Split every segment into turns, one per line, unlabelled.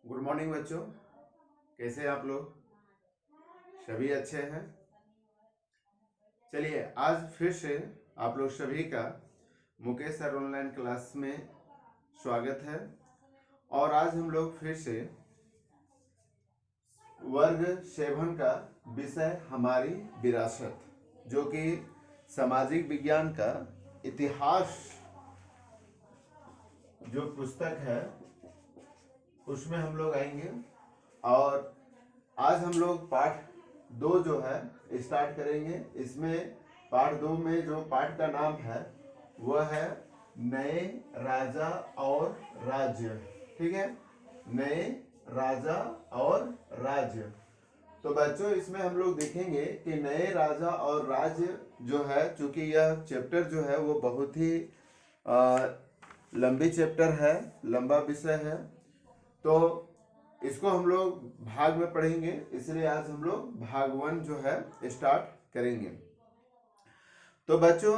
Good morning बच्चों। कैसे हैं आप लोग? सभी अच्छे हैं। चलिए आज फिर से आप लोग सभी का मुकेश सर ऑनलाइन क्लास में स्वागत है। और आज हम लोग फिर से वर्ग 7 का विषय हमारी विरासत, जो कि सामाजिक विज्ञान का इतिहास जो पुस्तक है उसमें हम लोग आएंगे। और आज हम लोग पाठ 2 जो है स्टार्ट करेंगे। इसमें पाठ 2 में जो पाठ का नाम है वह है नए राजा और राज्य। ठीक है, नए राजा और राज्य। तो बच्चों इसमें हम लोग देखेंगे कि नए राजा और राज्य जो है, चूंकि यह चैप्टर जो है वो बहुत ही लंबी चैप्टर है, लंबा विषय है, तो इसको हम लोग भाग में पढ़ेंगे। इसलिए आज हम लोग भाग 1 जो है स्टार्ट करेंगे। तो बच्चों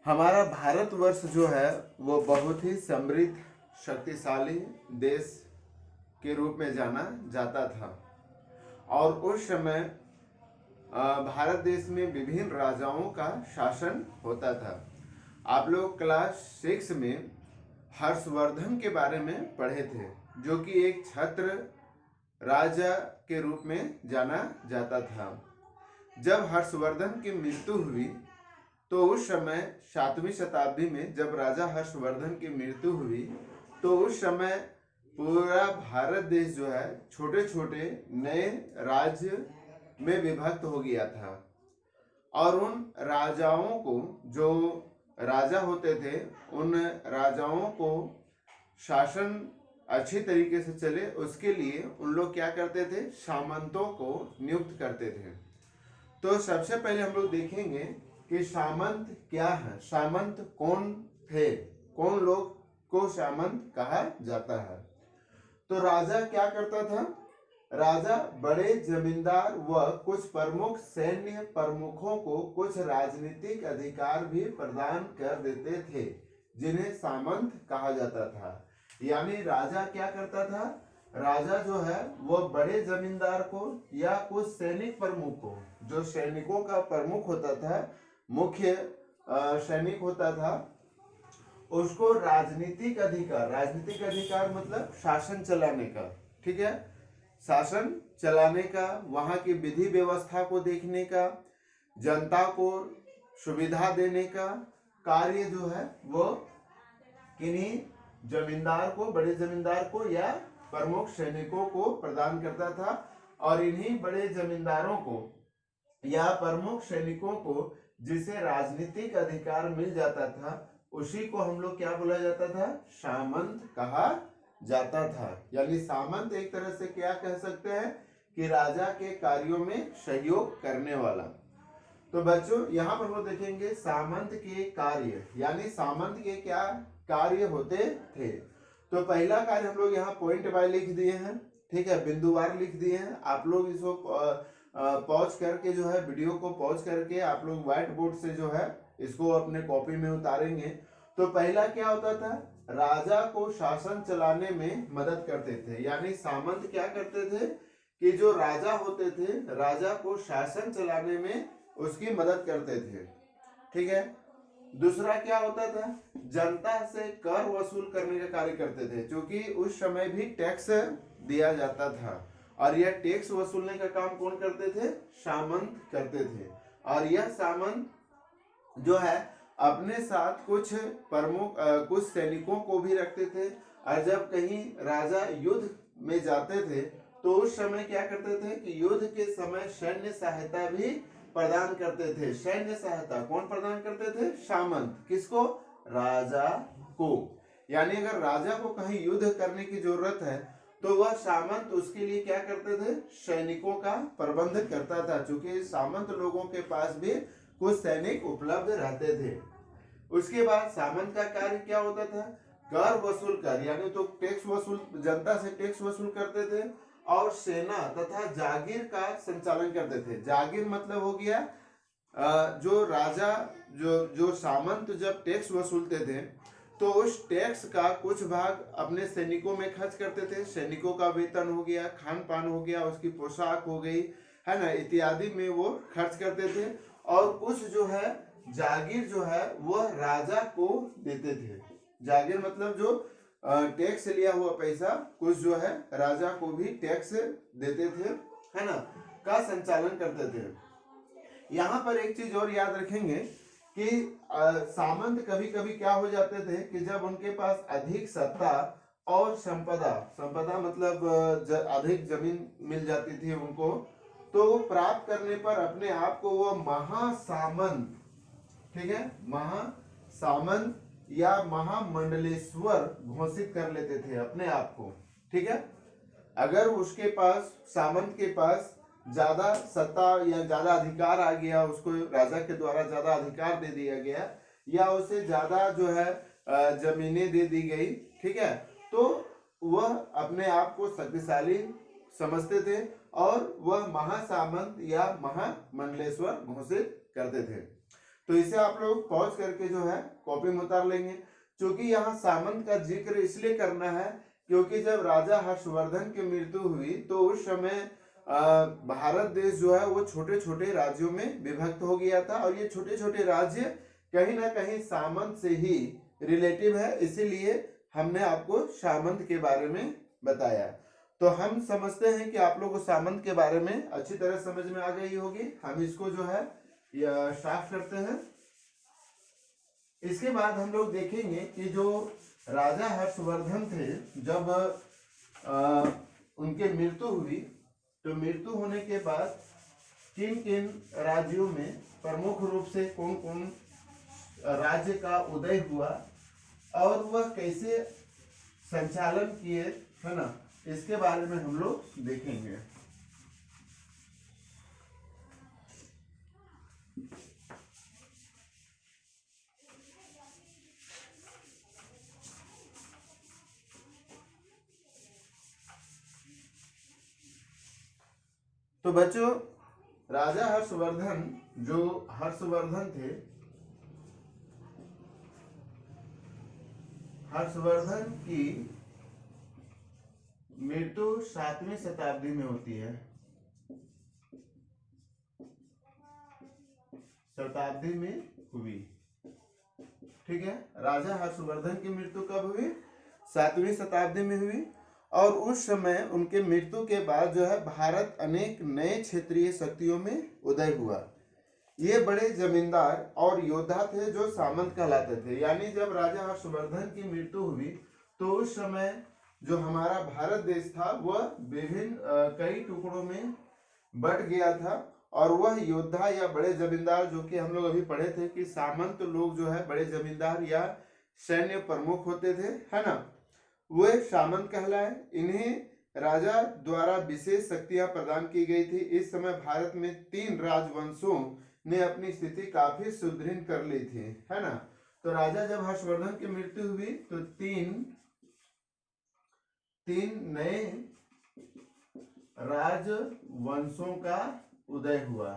हमारा भारतवर्ष जो है वो बहुत ही समृद्ध शक्तिशाली देश के रूप में जाना जाता था। और उस समय भारत देश में विभिन्न राजाओं का शासन होता था। आप लोग क्लास 6 में हर्षवर्धन के बारे में पढ़े थे, जो कि एक छत्र राजा के रूप में जाना जाता था। जब हर्षवर्धन की मृत्यु हुई तो उस समय 7वीं शताब्दी में जब राजा हर्षवर्धन की मृत्यु हुई तो उस समय पूरा भारत देश जो है छोटे छोटे नए राज्य में विभक्त हो गया था। और उन राजाओं को, जो राजा होते थे, उन राजाओं को शासन अच्छी तरीके से चले उसके लिए उन लोग क्या करते थे, सामंतों को नियुक्त करते थे। तो सबसे पहले हम लोग देखेंगे कि सामंत क्या है, सामंत कौन थे, कौन लोग को सामंत कहा जाता है। तो राजा क्या करता था, राजा बड़े जमींदार व कुछ प्रमुख सैन्य प्रमुखों को कुछ राजनीतिक अधिकार भी प्रदान कर देते थे, जिन्हें सामंत कहा जाता था। यानी राजा क्या करता था, राजा जो है वो बड़े जमींदार को या कुछ सैनिक प्रमुख को, जो सैनिकों का प्रमुख होता था, मुख्य सैनिक होता था, उसको राजनीतिक अधिकार मतलब शासन चलाने का, ठीक है, शासन चलाने का, वहां की विधि व्यवस्था को देखने का, जनता को सुविधा देने का कार्य जो है वो किन्हीं जमींदार को, बड़े जमींदार को या प्रमुख सैनिकों को प्रदान करता था। और इन्हीं बड़े जमींदारों को या प्रमुख सैनिकों को जिसे राजनीतिक अधिकार मिल जाता था उसी को हम लोग क्या बोला जाता था, सामंत कहा जाता था। यानी सामंत एक तरह से क्या कह सकते हैं कि राजा के कार्यों में सहयोग करने वाला। तो बच्चों यहाँ पर हम लोग देखेंगे सामंत के कार्य, यानी सामंत के क्या कार्य होते थे। तो पहला कार्य हम लोग यहाँ पॉइंट बाय लिख दिए हैं, ठीक है, बिंदुवार लिख दिए हैं। आप लोग इसको पॉज करके जो है, वीडियो को पॉज करके आप लोग व्हाइट बोर्ड से जो है इसको अपने कॉपी में उतारेंगे। तो पहला क्या होता था, राजा को शासन चलाने में मदद करते थे। यानी सामंत क्या करते थे कि जो राजा होते थे, राजा को शासन चलाने में उसकी मदद करते थे, ठीक है। दूसरा क्या होता था, जनता से कर वसूल करने का कार्य करते थे, क्योंकि उस समय भी टैक्स दिया जाता था। और यह टैक्स वसूलने का काम कौन करते थे, सामंत करते थे। और यह सामंत जो है अपने साथ कुछ प्रमुख कुछ सैनिकों को भी रखते थे। और जब कहीं राजा युद्ध में जाते थे तो उस समय क्या करते थे कि युद्ध के समय सैन्य सहायता भी प्रदान करते थे। सैन्य सहायता कौन प्रदान करते थे, सामंत। किसको, राजा को। यानी अगर राजा को कहीं युद्ध करने की जरूरत है तो वह सामंत उसके लिए क्या करते थे, सैनिकों का प्रबंध करता था, क्योंकि सामंत लोगों के पास भी कुछ सैनिक उपलब्ध रहते थे। उसके बाद सामंत का कार्य क्या होता था, कर वसूल कर, यानी तो टैक्स वसूल, जनता से टैक्स वसूल करते थे। और सेना तथा जागीर का संचालन करते थे। जागीर मतलब हो गया जो राजा, जो सामंत जब टैक्स वसूलते थे तो उस टैक्स का कुछ भाग अपने सैनिकों में खर्च करते थे, सैनिकों का वेतन हो गया, खान पान हो गया, उसकी पोशाक हो गई, है ना, इत्यादि में वो खर्च करते थे। और कुछ जो है जागीर जो है वह राजा को देते थे। जागीर मतलब जो टैक्स लिया हुआ पैसा कुछ जो है राजा को भी टैक्स देते थे, है ना, का संचालन करते थे। यहाँ पर एक चीज और याद रखेंगे कि सामंत कभी कभी क्या हो जाते थे कि जब उनके पास अधिक सत्ता और संपदा, संपदा मतलब अधिक जमीन मिल जाती थी उनको, तो वो प्राप्त करने पर अपने आप को वो महासामंत, ठीक है, महासामंत या महामंडलेश्वर घोषित कर लेते थे अपने आप को, ठीक है। अगर उसके पास, सामंत के पास ज्यादा सत्ता या ज्यादा अधिकार आ गया, उसको राजा के द्वारा ज्यादा अधिकार दे दिया गया, या उसे ज्यादा जो है जमीनें दे दी गई, ठीक है, तो वह अपने आप को शक्तिशाली समझते थे और वह महासामंत या महामंडलेश्वर घोषित करते थे। तो इसे आप लोग पॉज करके जो है कॉपी में उतार लेंगे। क्योंकि यहाँ सामंत का जिक्र इसलिए करना है क्योंकि जब राजा हर्षवर्धन की मृत्यु हुई तो उस समय भारत देश जो है वो छोटे छोटे राज्यों में विभक्त हो गया था, और ये छोटे छोटे राज्य कहीं ना कहीं सामंत से ही रिलेटिव है, इसीलिए हमने आपको सामंत के बारे में बताया। तो हम समझते हैं कि आप लोग को सामंत के बारे में अच्छी तरह समझ में आ गई होगी। हम इसको जो है साफ करते हैं। इसके बाद हम लोग देखेंगे कि जो राजा हर्षवर्धन थे, जब उनके मृत्यु हुई तो मृत्यु होने के बाद किन किन राज्यों में प्रमुख रूप से कौन कौन राज्य का उदय हुआ और वह कैसे संचालन किए, है ना, इसके बारे में हम लोग देखेंगे। तो बच्चों, राजा हर्षवर्धन, जो हर्षवर्धन थे, हर्षवर्धन की मृत्यु 7वीं शताब्दी में होती है। शताब्दी में हुई, ठीक है। राजा हर्षवर्धन की मृत्यु कब हुई? 7वीं शताब्दी में हुई। और उस समय उनके मृत्यु के बाद जो है भारत अनेक नए क्षेत्रीय शक्तियों में उदय हुआ। ये बड़े जमींदार और योद्धा थे जो सामंत कहलाते थे। यानी जब राजा हर्षवर्धन की मृत्यु हुई तो उस समय जो हमारा भारत देश था वह विभिन्न कई टुकड़ों में बट गया था, और वह योद्धा या बड़े जमींदार, जो कि हम लोग अभी पढ़े थे कि सामंत लोग जो है बड़े जमींदार या सैन्य प्रमुख होते थे, है ना, वे सामंत कहलाए। इन्हें राजा द्वारा विशेष शक्तियां प्रदान की गई थी। इस समय भारत में 3 राजवंशों ने अपनी स्थिति काफी सुदृढ़ कर ली थी, है ना। तो राजा जब हर्षवर्धन की मृत्यु हुई तो तीन नए राजवंशों का उदय हुआ।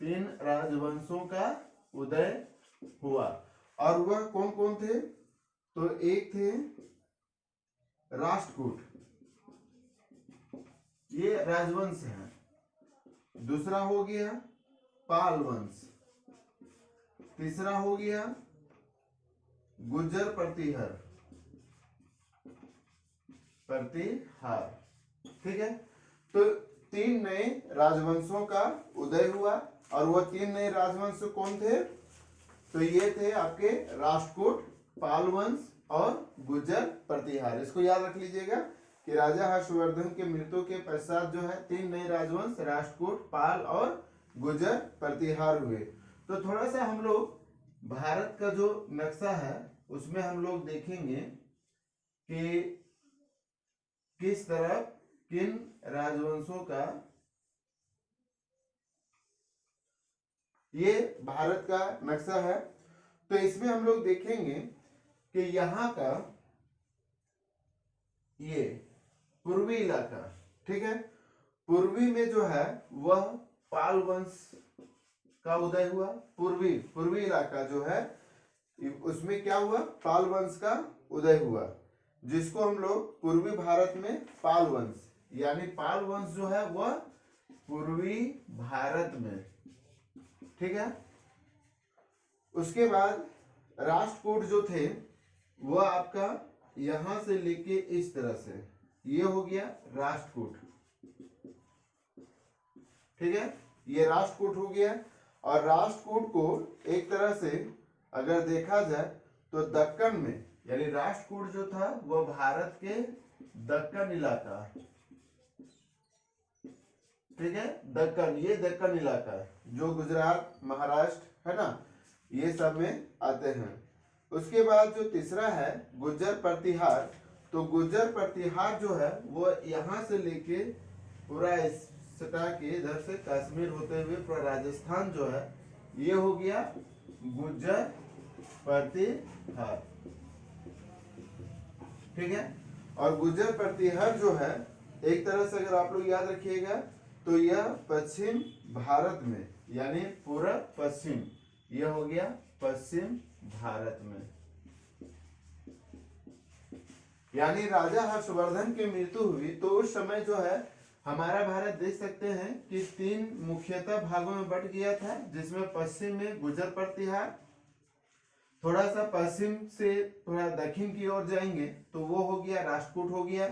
3 राजवंशों का उदय हुआ। और वह कौन कौन थे? तो एक थे राष्ट्रकूट, ये राजवंश है। दूसरा हो गया पाल वंश। तीसरा हो गया गुर्जर प्रतिहार, ठीक है। तो 3 नए राजवंशों का उदय हुआ, और वह 3 नए राजवंश कौन थे? तो ये थे आपके राष्ट्रकूट, पाल वंश और गुर्जर प्रतिहार। इसको याद रख लीजिएगा कि राजा हर्षवर्धन के मृत्यु के पश्चात जो है 3 नए राजवंश राष्ट्रकूट, पाल और गुर्जर प्रतिहार हुए। तो थोड़ा सा हम लोग भारत का जो नक्शा है उसमें हम लोग देखेंगे कि किस तरह किन राजवंशों का, ये भारत का नक्शा है। तो इसमें हम लोग देखेंगे कि यहाँ का ये पूर्वी इलाका, ठीक है, पूर्वी में जो है वह पाल वंश का उदय हुआ। पूर्वी इलाका जो है उसमें क्या हुआ, पाल वंश का उदय हुआ, जिसको हम लोग पूर्वी भारत में पाल वंश, यानी पाल वंश जो है वह पूर्वी भारत में, ठीक है। उसके बाद राष्ट्रकूट जो थे वह आपका यहां से लेके इस तरह से, ये हो गया राष्ट्रकूट, ठीक है, ये राष्ट्रकूट हो गया। और राष्ट्रकूट को एक तरह से अगर देखा जाए तो दक्कन में, यानी राष्ट्रकूट जो था वह भारत के दक्कन इलाका, ठीक है, दक्कन, ये दक्कन इलाका जो गुजरात महाराष्ट्र है ना, ये सब में आते हैं। उसके बाद जो तीसरा है गुज्जर प्रतिहार, तो गुज्जर प्रतिहार जो है वो यहाँ से लेके पूरा सटा के इधर से कश्मीर होते हुए पूरा राजस्थान जो है ये हो गया गुज्जर प्रतिहार, ठीक है। और गुज्जर प्रतिहार जो है एक तरह से अगर आप लोग याद रखिएगा तो यह पश्चिम भारत में, यानी पूरा पश्चिम, यह हो गया पश्चिम भारत में। यानी राजा हर्षवर्धन की मृत्यु हुई तो उस समय जो है हमारा भारत देख सकते हैं कि 3 मुख्यतः भागों में बट गया था, जिसमें पश्चिम में गुज्जर प्रतिहार, थोड़ा सा पश्चिम से थोड़ा दक्षिण की ओर जाएंगे तो वो हो गया राष्ट्रकूट हो गया,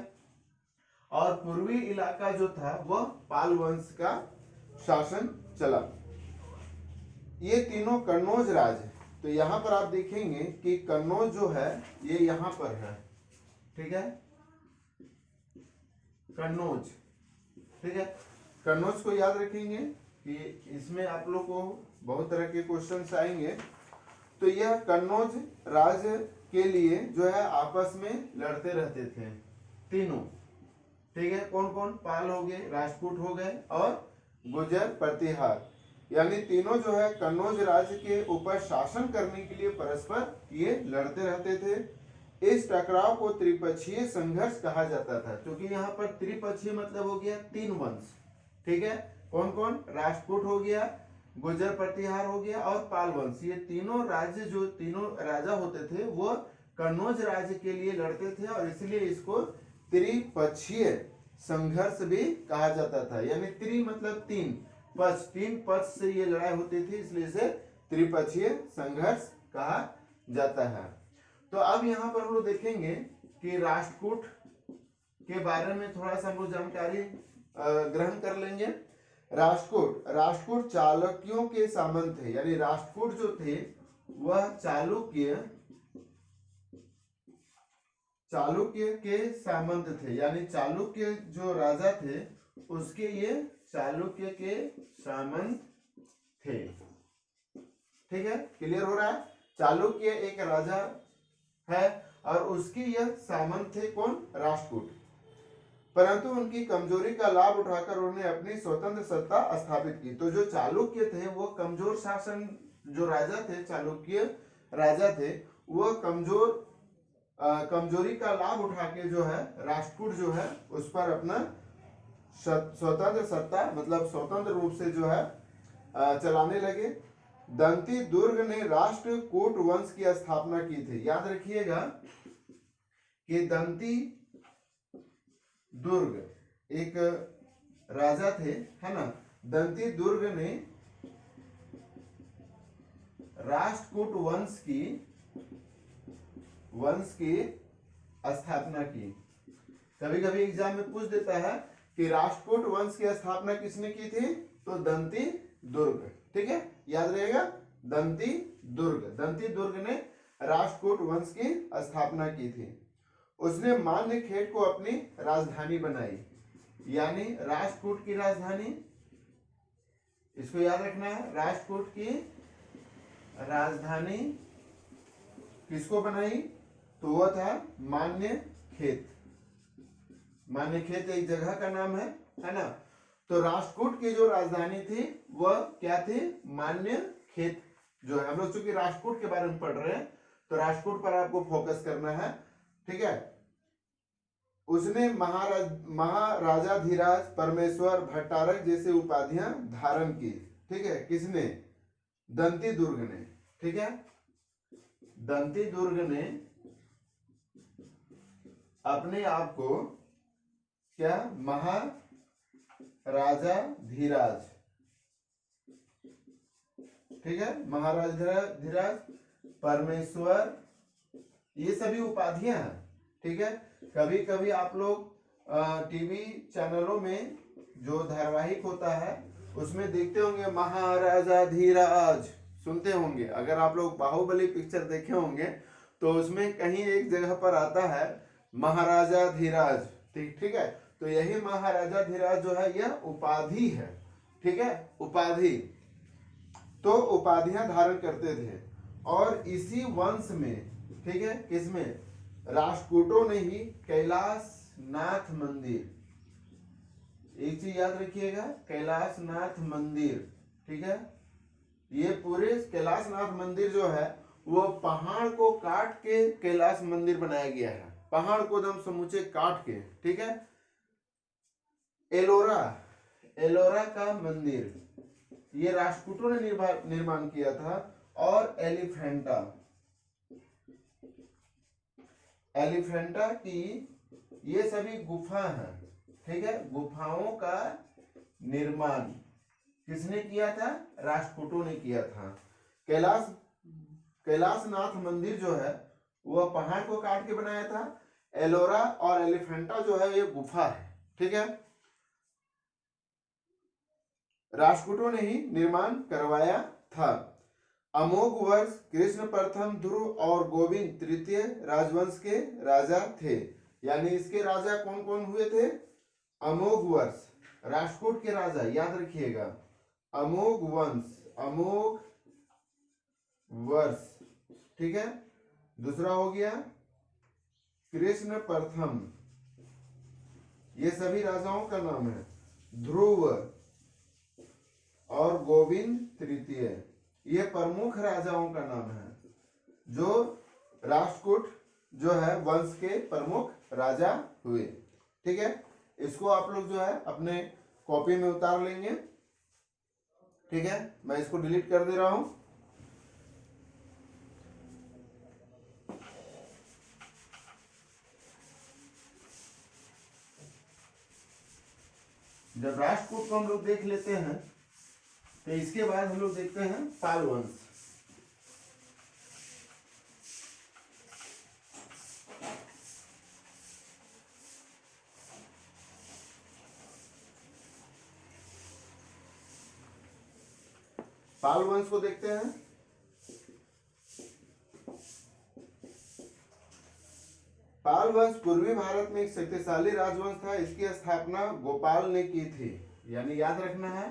और पूर्वी इलाका जो था वह पाल वंश का शासन चला। ये तीनों कन्नौज राज है। तो यहाँ पर आप देखेंगे कि कन्नौज जो है ये यहाँ पर है, ठीक है, कन्नौज, ठीक है। कन्नौज को याद रखेंगे कि इसमें आप लोग को बहुत तरह के क्वेश्चंस आएंगे। तो यह कन्नौज राज के लिए जो है आपस में लड़ते रहते थे तीनों, ठीक है। कौन कौन, पाल हो गए, राजपूत हो गए और गुज्जर प्रतिहार, यानी तीनों जो है कन्नौज राज्य के ऊपर शासन करने के लिए परस्पर ये लड़ते रहते थे। इस टकराव को त्रिपक्षीय संघर्ष कहा जाता था, क्योंकि यहाँ पर त्रिपक्षीय मतलब हो गया 3 वंश, ठीक है। कौन कौन, राजपूत हो गया, गुज्जर प्रतिहार हो गया और पाल वंश, ये तीनों राज्य जो तीनों राजा होते थे वो कन्नौज राज्य के लिए लड़ते थे, और इसलिए इसको त्रिपक्षीय संघर्ष भी कहा जाता था। यानी त्रि मतलब 3 पक्ष से ये लड़ाई होती थी, इसलिए इसे त्रिपक्षीय संघर्ष कहा जाता है। तो अब यहाँ पर हम लोग देखेंगे कि राष्ट्रकूट के बारे में थोड़ा सा हम लोग जानकारी ग्रहण कर लेंगे। राष्ट्रकूट चालुक्यों के सामंत थे, यानी राष्ट्रकूट जो थे वह चालुक्य के सामंत थे, यानी चालुक्य जो राजा थे उसके ये चालुक्य के सामंत थे, ठीक है, क्लियर हो रहा है। चालुक्य एक राजा है और उसके यह सामंत थे कौन, राष्ट्रकूट। परंतु उनकी कमजोरी का लाभ उठाकर उन्होंने अपनी स्वतंत्र सत्ता स्थापित की। तो जो चालुक्य थे वो कमजोर शासन, जो राजा थे चालुक्य राजा थे वो कमजोरी का लाभ उठा के जो है राष्ट्रकूट जो है उस पर अपना स्वतंत्र सत्ता मतलब स्वतंत्र रूप से जो है चलाने लगे। दंती दुर्ग ने राष्ट्रकूट वंश की स्थापना की थी। याद रखिएगा कि दंती दुर्ग एक राजा थे, है ना। दंती दुर्ग ने राष्ट्रकूट वंश की स्थापना की। कभी कभी एग्जाम में पूछ देता है कि राष्ट्रकूट वंश की स्थापना किसने की थी, तो दंती दुर्ग, ठीक है, याद रहेगा, दंती दुर्ग ने राष्ट्रकूट वंश की स्थापना की थी। उसने मान्यखेड़ को अपनी राजधानी बनाई, यानी राष्ट्रकूट की राजधानी, इसको याद रखना है, राष्ट्रकूट की राजधानी किसको बनाई, तो वह था मान्यखेड़। मान्यखेड़ एक जगह का नाम है ना। तो राष्ट्रकूट की जो राजधानी थी वह क्या थी, मान्यखेड़ जो है। हम लोग चूंकि राष्ट्रकूट के बारे में पढ़ रहे हैं तो राष्ट्रकूट पर आपको फोकस करना है, ठीक है। उसने महाराजाधिराज, परमेश्वर, भट्टारक जैसे उपाधियां धारण की, ठीक है, किसने, दंती दुर्ग ने, ठीक है। दंती दुर्ग ने अपने आप को क्या महाराजा धीराज, ठीक है, महाराजा धीराज, परमेश्वर, ये सभी उपाधियां हैं, ठीक है। कभी कभी आप लोग टीवी चैनलों में जो धारावाहिक होता है उसमें देखते होंगे महाराजा धीराज, सुनते होंगे। अगर आप लोग बाहुबली पिक्चर देखे होंगे तो उसमें कहीं एक जगह पर आता है महाराजा धीराज, ठीक है। तो यही महाराजा धीराज जो है यह उपाधि है, ठीक है, उपाधि। तो उपाधियां धारण करते थे और इसी वंश में, ठीक है, किसमें, राष्ट्रकूटों ने ही कैलाशनाथ मंदिर, एक चीज याद रखिएगा, कैलाशनाथ मंदिर, ठीक है, ये पूरे कैलाशनाथ मंदिर जो है वो पहाड़ को काट के कैलाश मंदिर बनाया गया है, पहाड़ को एकदम समूचे काट के, ठीक है। एलोरा, एलोरा का मंदिर ये राष्ट्रकूटों ने निर्माण किया था। और एलिफेंटा, एलिफेंटा की ये सभी गुफा हैं, ठीक है, गुफाओं का निर्माण किसने किया था, राष्ट्रकूटों ने किया था। कैलाशनाथ मंदिर जो है वह पहाड़ को काट के बनाया था। एलोरा और एलिफेंटा जो है ये गुफा है, ठीक है, राष्ट्रकूटों ने ही निर्माण करवाया था। अमोघ वर्ष कृष्ण प्रथम, ध्रुव और गोविंद तृतीय राजवंश के राजा थे। यानी इसके राजा कौन कौन हुए थे, अमोघ वर्ष राष्ट्रकूट के राजा, याद रखिएगा, अमोघ वंश, अमोघ वर्ष, ठीक है। दूसरा हो गया कृष्ण प्रथम, ये सभी राजाओं का नाम है। ध्रुव और गोविंद तृतीय, ये प्रमुख राजाओं का नाम है जो राष्ट्रकूट जो है वंश के प्रमुख राजा हुए, ठीक है। इसको आप लोग जो है अपने कॉपी में उतार लेंगे, ठीक है। मैं इसको डिलीट कर दे रहा हूं। जब राष्ट्रकूट को हम लोग देख लेते हैं तो इसके बाद हम लोग देखते हैं पाल वंश। पाल वंश को देखते हैं। पाल वंश पूर्वी भारत में एक शक्तिशाली राजवंश था। इसकी स्थापना गोपाल ने की थी। यानी याद रखना है,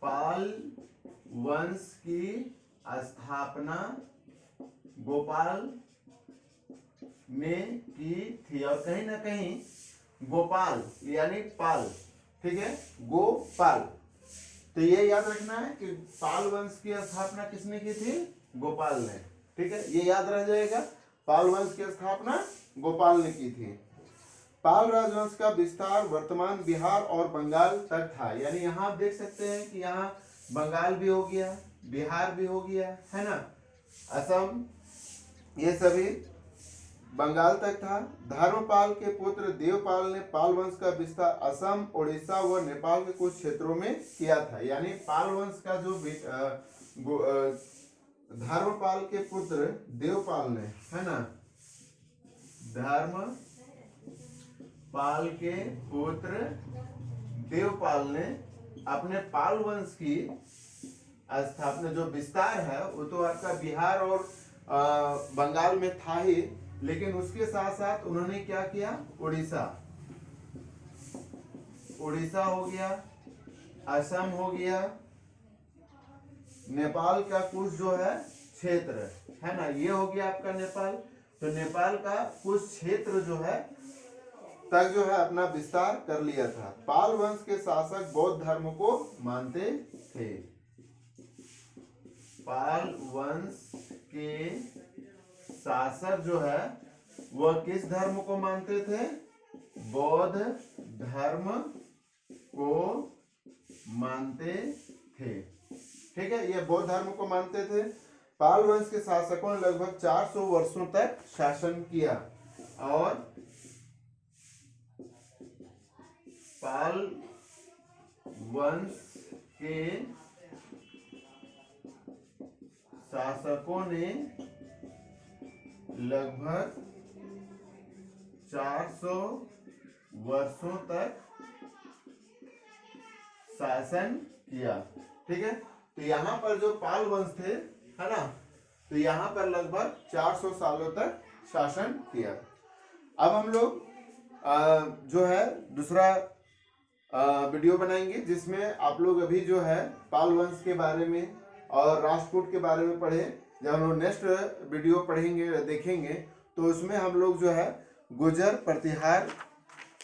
पाल वंश की स्थापना गोपाल ने की थी। और कहीं ना कहीं गोपाल यानी पाल, ठीक है, गोपाल। तो ये याद रखना है कि पाल वंश की स्थापना किसने की थी, गोपाल ने, ठीक है, ये याद रह जाएगा। पाल वंश की स्थापना गोपाल ने की थी। पाल राजवंश का विस्तार वर्तमान बिहार और बंगाल तक था। यानी यहाँ आप देख सकते हैं कि यहाँ बंगाल भी हो गया, बिहार भी हो गया, है ना, असम, ये सभी बंगाल तक था। धर्मपाल के पुत्र देवपाल ने पाल वंश का विस्तार असम, उड़ीसा व नेपाल के कुछ क्षेत्रों में किया था। यानी पाल वंश का जो धर्मपाल के पुत्र देवपाल ने, है ना, धर्मपाल के पुत्र देवपाल ने अपने पाल वंश की स्थापना, जो विस्तार है वो तो आपका बिहार और बंगाल में था ही, लेकिन उसके साथ साथ उन्होंने क्या किया, उड़ीसा, उड़ीसा हो गया, असम हो गया, नेपाल का कुछ जो है क्षेत्र, है ना, ये हो गया आपका नेपाल। तो नेपाल का कुछ क्षेत्र जो है तक जो है अपना विस्तार कर लिया था। पाल वंश के शासक बौद्ध धर्म को मानते थे। पाल वंश के शासक जो है वह किस धर्म को मानते थे, बौद्ध धर्म को मानते थे, ठीक है, ये बौद्ध धर्म को मानते थे। पाल वंश के शासकों ने लगभग 400 वर्षों तक शासन किया और पाल वंश के शासकों ने लगभग 400 वर्षों तक शासन किया। ठीक है, तो यहाँ पर जो पाल वंश थे, है ना, तो यहाँ पर लगभग 400 सालों तक शासन किया। अब हम लोग जो है दूसरा वीडियो बनाएंगे जिसमें आप लोग अभी जो है पाल वंश के बारे में और राष्ट्रकूट के बारे में पढ़े। जब हम लोग नेक्स्ट वीडियो पढ़ेंगे देखेंगे तो उसमें हम लोग जो है गुर्जर प्रतिहार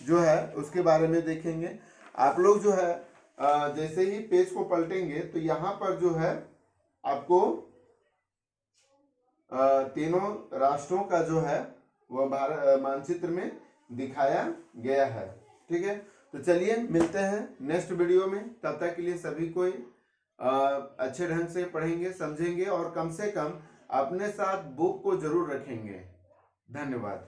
जो है उसके बारे में देखेंगे। आप लोग जो है जैसे ही पेज को पलटेंगे तो यहाँ पर जो है आपको तीनों राष्ट्रों का जो है वह भारत मानचित्र में दिखाया गया है। ठीक है, तो चलिए मिलते हैं नेक्स्ट वीडियो में। तब तक के लिए सभी कोई अच्छे ढंग से पढ़ेंगे, समझेंगे और कम से कम अपने साथ बुक को जरूर रखेंगे। धन्यवाद।